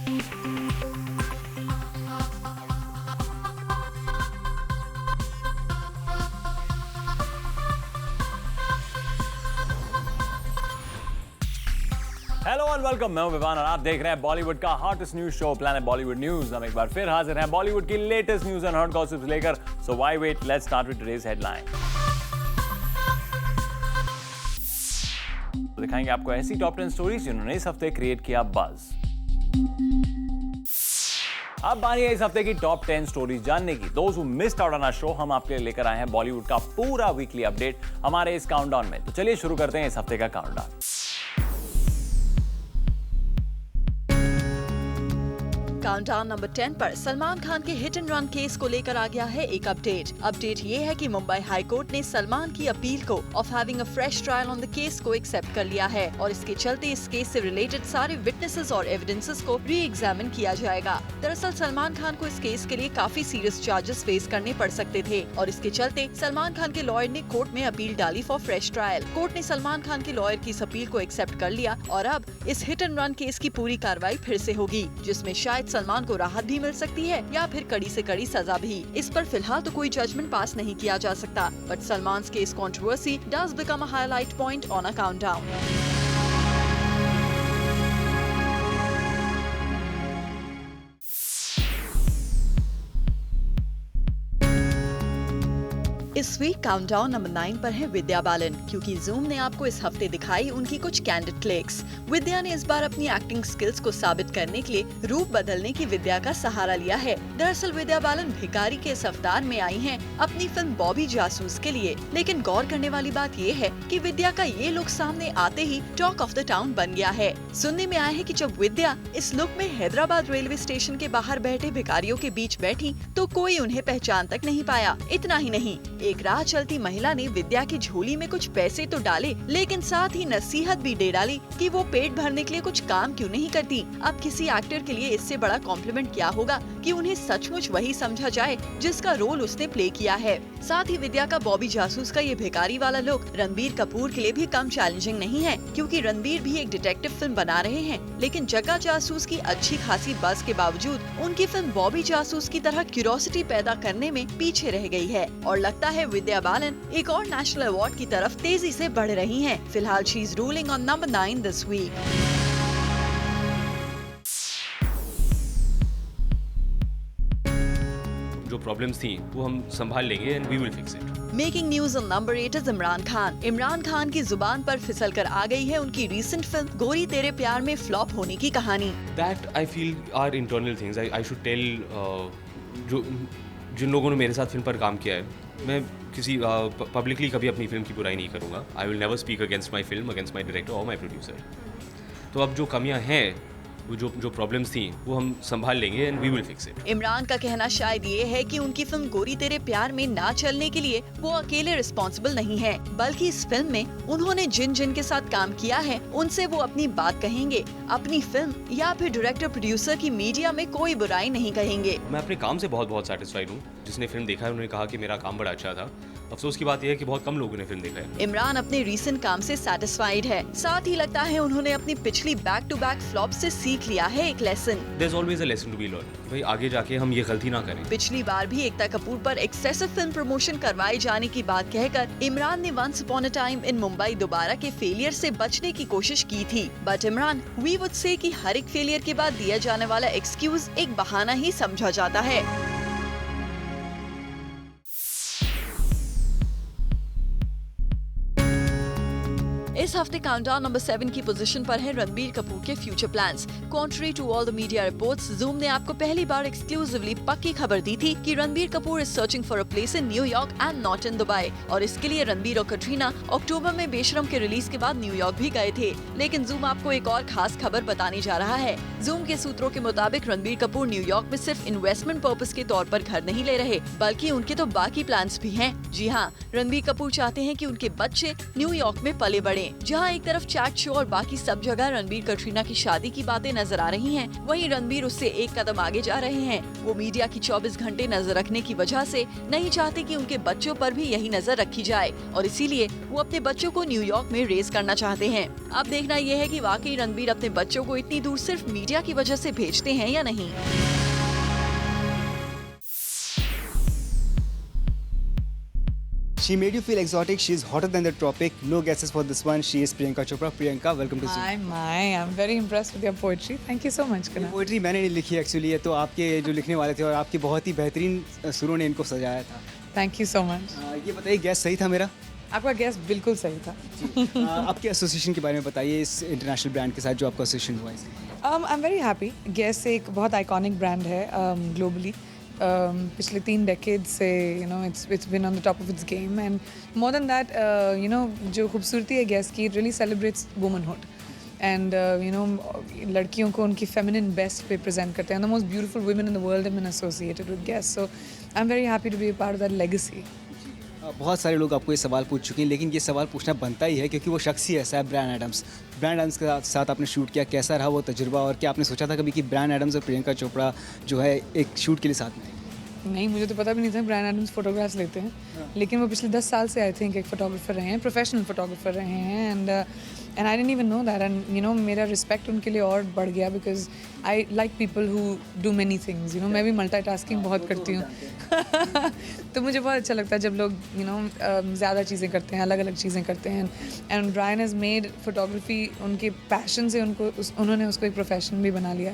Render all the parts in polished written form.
Hello and welcome, मैं हूं विवान और आप देख रहे हैं बॉलीवुड का hottest news show Planet Bollywood news. हम एक बार फिर हाजिर हैं बॉलीवुड की latest news and hot gossips लेकर। So why wait, let's start with today's headline. दिखाएंगे आपको ऐसी टॉप 10 स्टोरीज जिन्होंने इस हफ्ते क्रिएट किया बज़। अब बारी है इस हफ्ते की टॉप 10 स्टोरीज जानने की। Those who missed out on our show, हम आपके लिए लेकर आए हैं बॉलीवुड का पूरा वीकली अपडेट हमारे इस काउंटडाउन में। तो चलिए शुरू करते हैं इस हफ्ते का काउंटडाउन। काउंटडाउन नंबर 10 पर सलमान खान के हिट एंड रन केस को लेकर आ गया है एक अपडेट ये है कि मुंबई हाई कोर्ट ने सलमान की अपील को of having a fresh trial on the case को एक्सेप्ट कर लिया है और इसके चलते इस केस से रिलेटेड सारे विटनेसेस और एविडेंसेस को री एग्जामिन किया जाएगा। दरअसल सलमान खान को इस केस के लिए काफी सीरियस चार्जेस फेस करने पड़ सकते थे और इसके चलते सलमान खान के लॉयर ने कोर्ट में अपील डाली फॉर फ्रेश ट्रायल। कोर्ट ने सलमान खान के लॉयर की इस अपील को एक्सेप्ट कर लिया और अब इस हिट एंड रन केस की पूरी कार्रवाई फिर से होगी, जिसमें शायद सलमान को राहत भी मिल सकती है या फिर कड़ी से कड़ी सजा भी। इस पर फिलहाल तो कोई जजमेंट पास नहीं किया जा सकता, but Salman case controversy does become a highlight point on a countdown. इस वीक काउंटडाउन नंबर 9 पर है विद्या बालन, क्योंकि जूम ने आपको इस हफ्ते दिखाई उनकी कुछ कैंडिड क्लिक्स। विद्या ने इस बार अपनी एक्टिंग स्किल्स को साबित करने के लिए रूप बदलने की विद्या का सहारा लिया है। दरअसल विद्या बालन भिखारी के इस अवतार में आई हैं अपनी फिल्म बॉबी जासूस के लिए, लेकिन गौर करने वाली बात ये है कि विद्या का ये लुक सामने आते ही टॉक ऑफ द टाउन बन गया है। सुनने में आया है कि जब विद्या इस लुक में हैदराबाद रेलवे स्टेशन के बाहर बैठे भिखारियों के बीच बैठी तो कोई उन्हें पहचान तक नहीं पाया। इतना ही नहीं, एक राह चलती महिला ने विद्या की झोली में कुछ पैसे तो डाले, लेकिन साथ ही नसीहत भी दे डाली कि वो पेट भरने के लिए कुछ काम क्यों नहीं करती। अब किसी एक्टर के लिए इससे बड़ा कॉम्प्लीमेंट क्या होगा कि उन्हें सचमुच वही समझा जाए जिसका रोल उसने प्ले किया है। साथ ही विद्या का बॉबी जासूस का ये भिखारी वाला लुक रणबीर कपूर के लिए भी कम चैलेंजिंग नहीं है, क्योंकि रणबीर भी एक डिटेक्टिव फिल्म बना रहे हैं, लेकिन जग्गा जासूस की अच्छी खासी बज़ के बावजूद उनकी फिल्म बॉबी जासूस की तरह क्यूरियोसिटी पैदा करने में पीछे रह गई है और लगता है विद्या बालन एक और नेशनल अवार्ड की तरफ तेजी से बढ़ रही हैं। फिलहाल she is ruling on number 9 this week. जो प्रॉब्लम्स थी वो हम संभाल लेंगे and we will fix it. Making news on number 8 is Imran Khan. Imran Khan की जुबान पर फिसल कर आ गई है उनकी रीसेंट फिल्म गोरी तेरे प्यार में फ्लॉप होने की कहानी। That I feel are internal things I should tell जो जिन लोगों ने मेरे साथ फिल्म पर काम किया है। मैं किसी पब्लिकली कभी अपनी फिल्म की बुराई नहीं करूँगा। I will never speak against my film, against my director और माई प्रोड्यूसर। तो अब जो कमियाँ हैं, वो जो प्रॉब्लम्स थी वो हम संभाल लेंगे and we will fix it. Imran का कहना शायद ये है कि उनकी फिल्म गोरी तेरे प्यार में ना चलने के लिए वो अकेले रिस्पॉन्सिबल नहीं है, बल्कि इस फिल्म में उन्होंने जिन जिन के साथ काम किया है उनसे वो अपनी बात कहेंगे। अपनी फिल्म या फिर डायरेक्टर प्रोड्यूसर की मीडिया में कोई बुराई नहीं कहेंगे। मैं अपने काम से बहुत सेटिस्फाइड हूँ। जिसने फिल्म देखा है उन्होंने कहा कि मेरा काम बड़ा अच्छा था। अफसोस की बात यह है कि बहुत कम लोगों ने फिल्म देखा है। इमरान अपने रीसेंट काम से सेटिस्फाइड है। साथ ही लगता है उन्होंने अपनी पिछली बैक टू बैक फ्लॉप से सीख लिया है एक lesson. There's always a lesson to be learned। भाई आगे जाके हम ये गलती ना करें। पिछली बार भी एकता कपूर पर एक्सेसिव फिल्म प्रमोशन करवाए जाने की बात कहकर इमरान ने once upon a time in Mumbai Dobaara के फेलियर से बचने की कोशिश की थी, but Imran we would say कि हर एक फेलियर के बाद दिया जाने वाला एक्सक्यूज एक बहाना ही समझा जाता है। इस हफ्ते काउंटडाउन नंबर 7 की पोजीशन पर है रणबीर कपूर के future plans. Contrary to all the media reports, Zoom ने आपको पहली बार एक्सक्लूसिवली पक्की खबर दी थी कि Ranbir Kapoor is searching for a place in New York and not in Dubai, और इसके लिए रणबीर और कटरीना अक्टूबर में बेशरम के रिलीज के बाद न्यूयॉर्क भी गए थे। लेकिन जूम आपको एक और खास खबर बताने जा रहा है। जूम के सूत्रों के मुताबिक रणबीर कपूर न्यूयॉर्क में सिर्फ इन्वेस्टमेंट पर्पस के तौर पर घर नहीं ले रहे, बल्कि उनके तो बाकी प्लान्स भी हैं। जी हाँ, रणबीर कपूर चाहते हैं कि उनके बच्चे न्यूयॉर्क में पले बढ़े। जहां एक तरफ चैट शो और बाकी सब जगह रणबीर कटरीना की शादी की बातें नजर आ रही हैं, वहीं रणबीर उससे एक कदम आगे जा रहे हैं। वो मीडिया की 24 घंटे नजर रखने की वजह से नहीं चाहते कि उनके बच्चों पर भी यही नजर रखी जाए और इसीलिए वो अपने बच्चों को न्यूयॉर्क में रेज करना चाहते हैं। अब देखना ये है कि वाकई रणबीर अपने बच्चों को इतनी दूर सिर्फ मीडिया की वजह से भेजते हैं या नहीं। She made you feel exotic. She is hotter than the tropic. No guesses for this one. She is Priyanka Chopra. Priyanka, welcome to Zoom. I'm very impressed with your poetry. Thank you so much, Kana. Poetry मैंने नहीं लिखी actually, ये तो आपके जो लिखने वाले थे और आपके बहुत ही बेहतरीन सुरों ने इनको सजाया था। Thank you so much. ये बताइए, गैस सही था मेरा? आपका गैस बिल्कुल सही था. आपके एसोसिएशन के बारे में बताइए, इस इंटरनेशनल ब्रांड के साथ जो आपका एसोसिएशन हुआ है। I'm very happy. गैस एक बहुत आइकॉनिक ब्रांड है ग्लोबली. पिछले 3 decades से it's been on the top of its game, and more than that जो खूबसूरती है गैस की, it really celebrates womanhood and लड़कियों को उनकी feminine best पे present करते हैं. The most beautiful women in the world have been associated with Guess, so I'm very happy to be a part of that legacy. बहुत सारे लोग आपको ये सवाल पूछ चुके हैं, लेकिन ये सवाल पूछना बनता ही है क्योंकि वो शख्स ही ऐसा है, ब्रायन एडम्स। ब्रायन एडम्स के साथ आपने शूट किया, कैसा रहा वो तजुर्बा, और क्या आपने सोचा था कभी कि ब्रायन एडम्स और प्रियंका चोपड़ा जो है एक शूट के लिए साथ में? नहीं, मुझे तो पता भी नहीं था ब्रायन एडम्स फोटोग्राफ्स लेते हैं, लेकिन वो पिछले 10 साल से आई थिंक एक फोटोग्राफर रहे हैं, प्रोफेशनल फोटोग्राफर रहे हैं, and I didn't even know that, and मेरा रिस्पेक्ट उनके लिए और बढ़ गया because I like people who do many things. मैं भी मल्टीटास्किंग बहुत करती हूँ. तो मुझे बहुत अच्छा लगता है जब लोग ज़्यादा चीज़ें करते हैं, अलग अलग चीज़ें करते हैं. And Brian has made photography उनके पैशन से उन्होंने उसको एक प्रोफेशन भी बना लिया.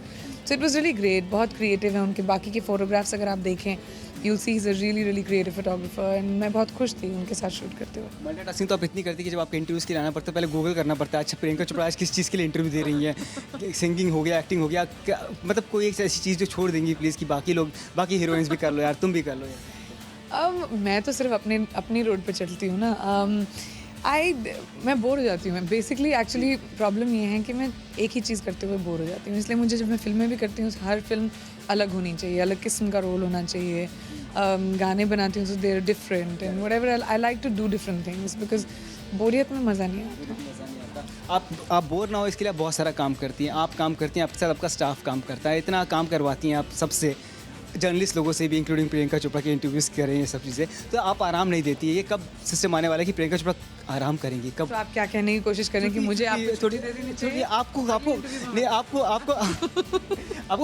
So it was really great. बहुत क्रिएटिव है उनके बाकी के फोटोग्राफ्स अगर आप देखें, you'll see he's a really really creative photographer, and मैं बहुत खुश थी उनके साथ शूट करते हुए. मल्टीटास्किंग तो आप इतनी करती कि जब आपके इंटरव्यूज़ के लिए आना पड़ता है पहले गूगल करना पड़ता है, अच्छा प्रियंका चोपड़ा आज किस चीज़ के लिए इंटरव्यू दे रही हैं, सिंगिंग हो गया, एक्टिंग हो गया, मतलब कोई एक ऐसी चीज़ जो छोड़ देंगी प्लीज़ कि बाकी हीरोइंस भी कर लो यार, तुम भी कर लो यार. मैं तो सिर्फ अपनी रोड पे चलती हूँ ना. मैं बोर हो जाती हूँ. बेसिकली एक्चुअली प्रॉब्लम ये है कि मैं एक ही चीज़ करते हुए बोर हो जाती हूँ, इसलिए मुझे जब मैं फिल्में भी करती हूँ हर फिल्म अलग होनी चाहिए, अलग किस्म का रोल होना चाहिए. गाने बनाती हूँ so they're different and whatever. I like to do different things because बोरियत में मज़ा नहीं आता. आप बोर ना हो इसके लिए आप बहुत सारा काम करती हैं. आप काम करती हैं, आपके साथ आपका स्टाफ काम करता है, इतना काम करवाती हैं आप सबसे, जर्नलिस्ट लोगों से भी, इंक्लूडिंग प्रियंका चोपड़ा के इंटरव्यूज़ कर रहे हैं, ये सब चीज़ें. तो आप आराम नहीं देती है. ये कब सिस्टम आने वाला है कि प्रियंका चोपड़ा आराम करेंगी? कब? तो आप क्या कहने की कोशिश करें कि मुझे आपको छुट्टी दे देनी चाहिए? आपको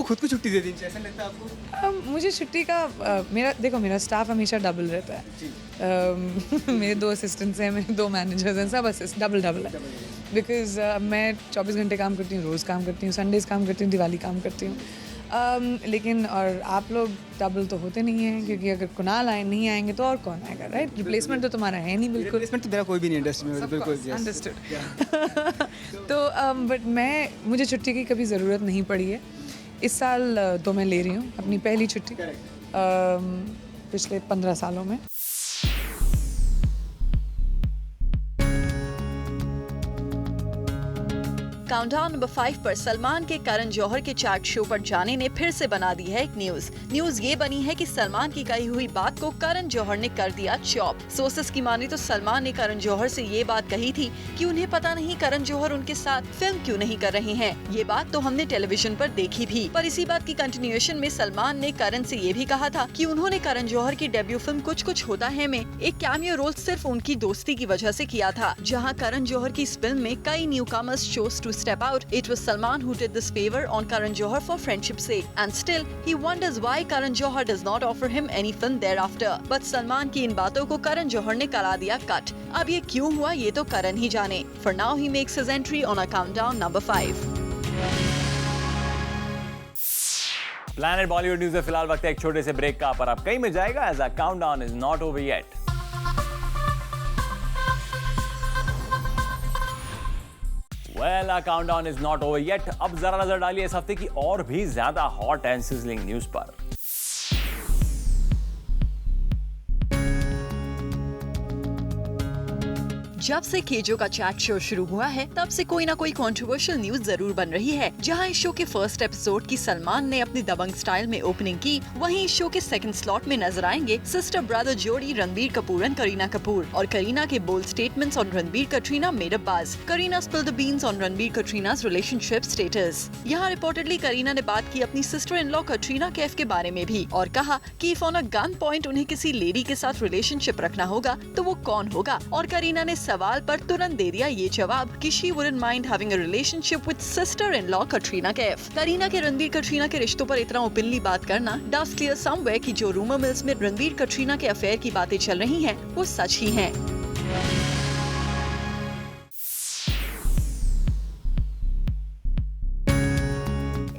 खुद को छुट्टी दे देनी चाहिए, ऐसा लगता है आपको? मुझे छुट्टी का मेरा स्टाफ हमेशा डबल रहता है. मेरे 2 असिस्टेंट्स हैं, मेरे 2 मैनेजर्स हैं, सब डबल है. बिकॉज मैं 24 घंटे काम करती हूँ, रोज़ काम करती हूँ, संडेज़ काम करती हूँ, दिवाली काम करती हूँ. लेकिन और आप लोग डबल तो होते नहीं हैं, क्योंकि अगर कुणाल नहीं आएंगे तो और कौन आएगा, राइट? रिप्लेसमेंट तो तुम्हारा है नहीं. बिल्कुल रिप्लेसमेंट तो मेरा कोई भी नहीं इंडस्ट्री में, बिल्कुल. अंडरस्टूड. तो बट मुझे छुट्टी की कभी ज़रूरत नहीं पड़ी है. इस साल तो मैं ले रही हूँ अपनी पहली छुट्टी पिछले 15 सालों में. काउंटडाउन नंबर 5 पर सलमान के करण जौहर के चैट शो पर जाने ने फिर से बना दी है एक न्यूज ये बनी है कि सलमान की कही हुई बात को करण जौहर ने कर दिया चॉप. सोर्सेस की माने तो सलमान ने करण जौहर से ये बात कही थी कि उन्हें पता नहीं करण जौहर उनके साथ फिल्म क्यों नहीं कर रहे हैं. ये बात तो हमने टेलीविजन पर देखी भी, पर इसी बात की कंटिन्यूएशन में सलमान ने करण से ये भी कहा था कि उन्होंने करण जौहर की डेब्यू फिल्म कुछ कुछ होता है में एक कैमियो रोल सिर्फ उनकी दोस्ती की वजह से किया था. जहाँ करण जौहर की इस फिल्म में कई newcomers chose to step out. It was Salman who did this favor on Karan Johar for friendship's sake, and still he wonders why Karan Johar does not offer him any film thereafter. But Salman की इन बातों को Karan Johar ने करा दिया cut. अब ये क्यों हुआ ये तो करण ही जाने. For now he makes his entry on a countdown number 5. Planet Bollywood News में फिलहाल वक्त है एक छोटे से ब्रेक का, पर आप कहीं में जाएगा as a countdown is not over yet. Well, our countdown is not over yet. अब जरा नजर डालिए इस हफ्ते की और भी ज्यादा हॉट एंड सिजलिंग न्यूज पर. जब से केजो का चैट शो शुरू हुआ है तब से कोई ना कोई कंट्रोवर्शियल न्यूज जरूर बन रही है। जहां इस शो के फर्स्ट एपिसोड की सलमान ने अपनी दबंग स्टाइल में ओपनिंग की, वहीं इस शो के सेकंड स्लॉट में नजर आएंगे सिस्टर ब्रदर जोड़ी रणबीर कपूर एंड करीना कपूर, और करीना के bold statements on Ranbir Katrina made up बाज। Kareena spill the beans on Ranbir Katrina's relationship status. यहाँ रिपोर्टेडली करीना ने बात की अपनी sister in law Katrina Kaif के बारे में भी और कहा कि if on a gun point उन्हें किसी लेडी के साथ रिलेशनशिप रखना होगा तो वो कौन होगा, और करीना ने सवाल पर तुरंत दे दिया ये जवाब कि she wouldn't mind having a relationship with sister in law Katrina Kaif. Kareena के रणबीर कटरीना के रिश्तों पर इतना ओपनली बात करना डज क्लियर समवेयर कि जो रूमर मिल्स में रणबीर कटरीना के अफेयर की बातें चल रही हैं वो सच ही हैं।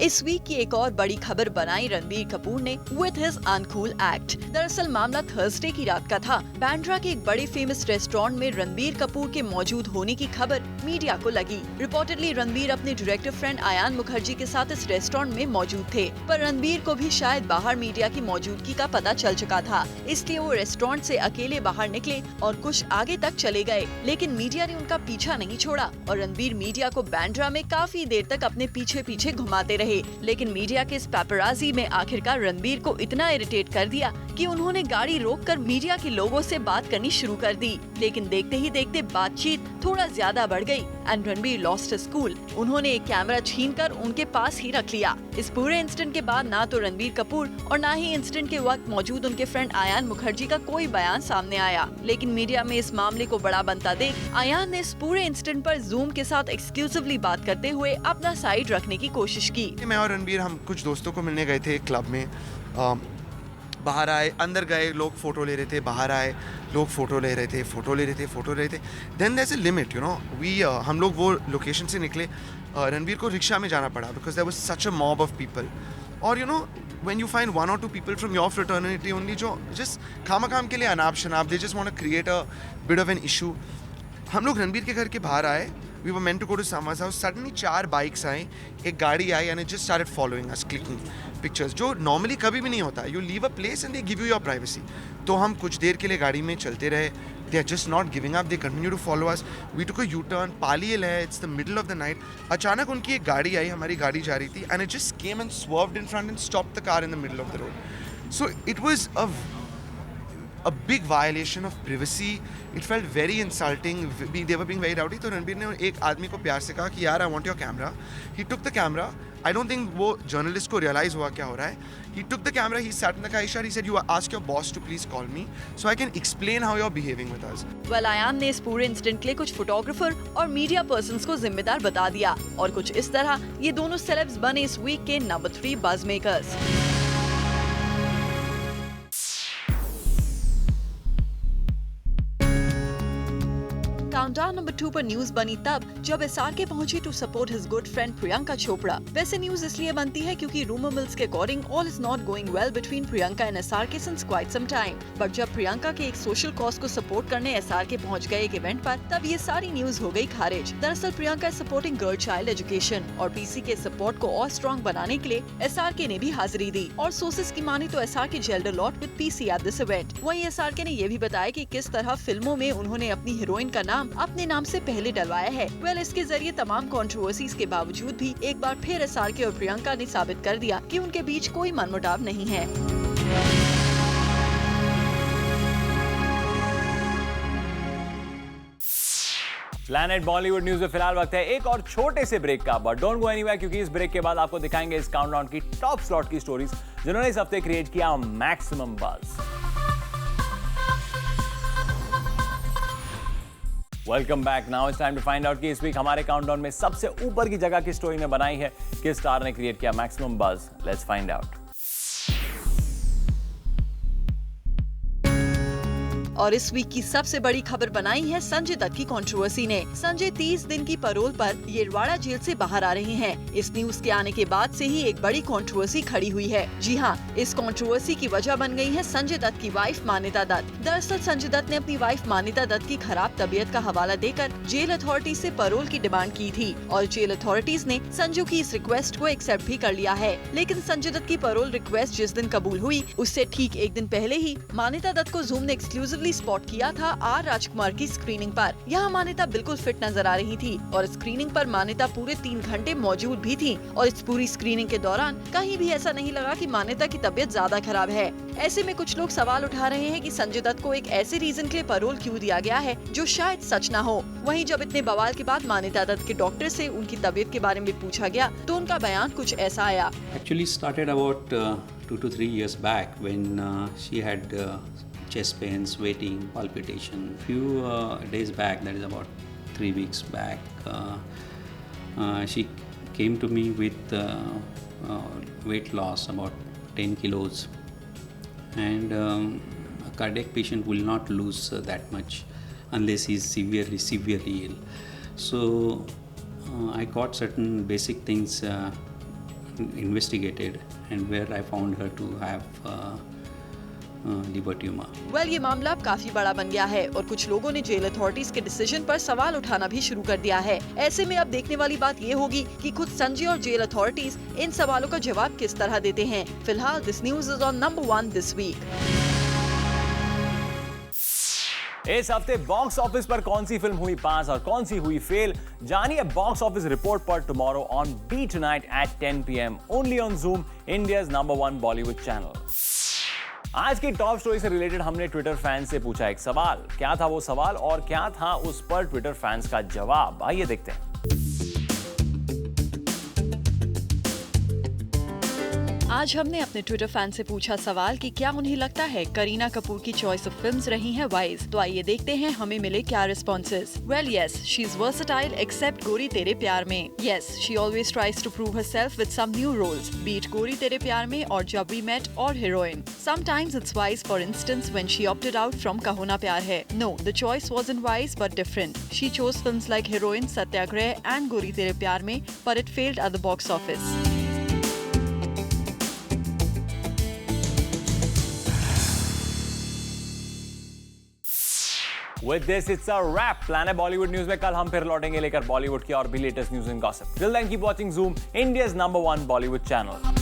इस वीक की एक और बड़ी खबर बनाई रणबीर कपूर ने विद हिज अनकूल एक्ट। दरअसल मामला थर्सडे की रात का था। बांद्रा के एक बड़े फेमस रेस्टोरेंट में रणबीर कपूर के मौजूद होने की खबर मीडिया को लगी। रिपोर्टेडली रणबीर अपने डायरेक्टर फ्रेंड आयान मुखर्जी के साथ इस रेस्टोरेंट में मौजूद थे, पर रणबीर को भी शायद बाहर मीडिया की मौजूदगी का पता चल चुका था, इसलिए वो रेस्टोरेंट से अकेले बाहर निकले और कुछ आगे तक चले गए, लेकिन मीडिया ने उनका पीछा नहीं छोड़ा और रणबीर मीडिया को बांद्रा में काफी देर तक अपने पीछे पीछे घुमाते रहे। लेकिन मीडिया के इस पैपराजी में आखिरकार रणबीर को इतना इरिटेट कर दिया कि उन्होंने गाड़ी रोककर मीडिया के लोगों से बात करनी शुरू कर दी। लेकिन देखते ही देखते बातचीत थोड़ा ज्यादा बढ़ गई and Ranbir lost his cool. उन्होंने एक कैमरा छीनकर उनके पास ही रख लिया। इस पूरे इंसिडेंट के बाद ना तो रणबीर कपूर और ना ही इंसिडेंट के वक्त मौजूद उनके फ्रेंड आयान मुखर्जी का कोई बयान सामने आया, लेकिन मीडिया में इस मामले को बड़ा बनता देख आयान ने इस पूरे इंसिडेंट पर जूम के साथ एक्सक्लूसिवली बात करते हुए अपना साइड रखने की कोशिश की। मैं और रणबीर हम कुछ दोस्तों को मिलने गए थे क्लब में। बाहर आए, अंदर गए, लोग फोटो ले रहे थे, बाहर आए, लोग फोटो ले रहे थे, फोटो ले रहे थे। Then there is a limit, you know, हम लोग वो लोकेशन से निकले। रणबीर को रिक्शा में जाना पड़ा because there was such a mob of people. और you know when you find one or two people from your fraternity only जो जस्ट खाम के लिए अनाप शनाप, they just want to create a bit of an issue. हम लोग रणबीर के घर के बाहर आए, we were meant to go to someone's house. Suddenly 4 bikes आई, एक गाड़ी आई and it just started following us, clicking pictures, जो नॉर्मली कभी भी नहीं होता। You leave a place and they give you your privacy. तो हम कुछ देर के लिए गाड़ी में चलते रहे। They are just not giving up. They continue to follow us. We took a U-turn. पालील है, it's the middle of the night. अचानक उनकी एक गाड़ी आई, हमारी गाड़ी जा रही थी and it just came and swerved in front and stopped the car in the middle of the road. So it was a big violation of privacy. It felt very insulting. They were being very rowdy. तो रणबीर ने एक आदमी को प्यार से कहा कि यार I want your camera. He took the camera. I don't think वो जर्नलिस्ट को रियलाइज हुआ क्या हो रहा है. He took the camera. He sat in the car. He said, "You ask your boss to please call me so I can explain how you're behaving with us." Well, Ayaan ने इस पूरे incident के लिए कुछ फोटोग्राफर और media persons को जिम्मेदार बता दिया और कुछ इस तरह ये दोनों सेलेब्स बने इस वीक के number 3 buzz makers. Countdown number 2 पर न्यूज बनी तब जब एसआरके पहुंचे to support his good friend Priyanka Chopra. वैसे न्यूज इसलिए बनती है क्योंकि रूमर मिल्स के according all is not going well between Priyanka and SRK since quite some time. But जब प्रियंका के एक सोशल कॉज को सपोर्ट करने एसआरके पहुंच गए एक इवेंट पर, तब ये सारी न्यूज हो गई खारिज। दरअसल Priyanka is supporting girl child education और पीसी के सपोर्ट को और स्ट्रॉन्ग बनाने के लिए एसआरके ने भी हाजिरी दी और सोर्सेज की माने तो SRK gelled a lot with PC at this event. वहीं एसआरके ने ये भी बताया कि किस तरह फिल्मों में उन्होंने अपनी हीरोइन का नाम अपने नाम से पहले डलवाया है। वेल, इसके जरिए तमाम कंट्रोवर्सीज के बावजूद भी एक बार फिर एसआरके और प्रियंका ने साबित कर दिया कि उनके बीच कोई मनमुटाव नहीं है। प्लैनेट बॉलीवुड न्यूज में फिलहाल वक्त है एक और छोटे से ब्रेक का, बट डोंट गो एनीवेयर क्योंकि इस ब्रेक के बाद आपको दिखाएंगे इस काउंटडाउन की टॉप स्लॉट की स्टोरीज जिन्होंने इस हफ्ते क्रिएट किया maximum buzz. Welcome back. Now it's time to find out कि इस वीक हमारे काउंटडाउन में सबसे ऊपर की जगह की स्टोरी ने बनाई है, किस स्टार ने क्रिएट किया maximum buzz. Let's find out. और इस वीक की सबसे बड़ी खबर बनाई है संजय दत्त की कंट्रोवर्सी ने। संजय 30 दिन की पैरोल पर येरवाड़ा जेल से बाहर आ रहे हैं। इस न्यूज के आने के बाद से ही एक बड़ी कंट्रोवर्सी खड़ी हुई है। जी हाँ, इस कंट्रोवर्सी की वजह बन गई है संजय दत्त की वाइफ मान्यता दत्त। दरअसल संजय दत्त ने अपनी वाइफ मान्यता दत्त की खराब तबीयत का हवाला देकर जेल अथॉरिटी से पैरोल की डिमांड की थी और जेल अथॉरिटीज ने संजू की इस रिक्वेस्ट को एक्सेप्ट भी कर लिया है। लेकिन संजय दत्त की पैरोल रिक्वेस्ट जिस दिन कबूल हुई उससे ठीक एक दिन पहले ही मान्यता दत्त को जूम ने एक्सक्लूसिवली भी स्पॉट किया था आर राजकुमार की स्क्रीनिंग पर। यहाँ मान्यता बिल्कुल फिट नजर आ रही थी और स्क्रीनिंग पर मान्यता पूरे 3 घंटे मौजूद भी थी और इस पूरी स्क्रीनिंग के दौरान कहीं भी ऐसा नहीं लगा कि मान्यता की तबीयत ज्यादा खराब है। ऐसे में कुछ लोग सवाल उठा रहे हैं कि संजय दत्त को एक ऐसे रीजन के लिए पैरोल क्यों दिया गया है जो शायद सच न हो। वहीं जब इतने बवाल के बाद मान्यता दत्त के डॉक्टर से उनकी तबीयत के बारे में पूछा गया तो उनका बयान कुछ ऐसा आया। Actually started about 2 to 3 years back when she had chest pains, waiting, palpitation. Few days back, that is about 3 weeks back, she came to me with weight loss about 10 kilos, and a cardiac patient will not lose that much unless he is severely ill. So I got certain basic things investigated, and where I found her to have liver tumor. Well ये मामला अब काफी बड़ा बन गया है और कुछ लोगों ने जेल अथॉरिटीज के डिसीजन पर सवाल उठाना भी शुरू कर दिया है। ऐसे में अब देखने वाली बात ये होगी कि खुद संजय और जेल अथॉरिटीज इन सवालों का जवाब किस तरह देते हैं। फिलहाल this news is on number 1 this week. इस हफ्ते बॉक्स ऑफिस पर कौन सी फिल्म हुई पास और कौन सी हुई फेल, जानिए बॉक्स ऑफिस रिपोर्ट पर tomorrow on be tonight at 10 PM only on Zoom, India's number 1 Bollywood channel. आज की टॉप स्टोरी से रिलेटेड हमने ट्विटर फैंस से पूछा एक सवाल। क्या था वो सवाल और क्या था उस पर ट्विटर फैंस का जवाब, आइए देखते हैं। आज हमने अपने ट्विटर फैन से पूछा सवाल कि क्या उन्हें लगता है करीना कपूर की चॉइस ऑफ फिल्म्स रही हैं वाइज। तो आइए देखते हैं हमें मिले क्या responses. Well yes, she is versatile except Gori Tere Pyaar Mein. Yes, she always tries to prove herself with some new roles, be it Gori Tere Pyaar Mein और जब वी मेट और Heroine. Sometimes it's wise, for instance when she opted out from Kaho Naa Pyaar Hai. No, the choice wasn't wise but different. She chose films like Heroine, Satyagraha and Gori Tere Pyaar में, but it failed at the box office. With this, it's a wrap. Planet Bollywood News में कल हम फिर लौटेंगे लेकर बॉलीवुड की और भी latest news and gossip. Till then, keep watching Zoom, India's number 1 Bollywood channel.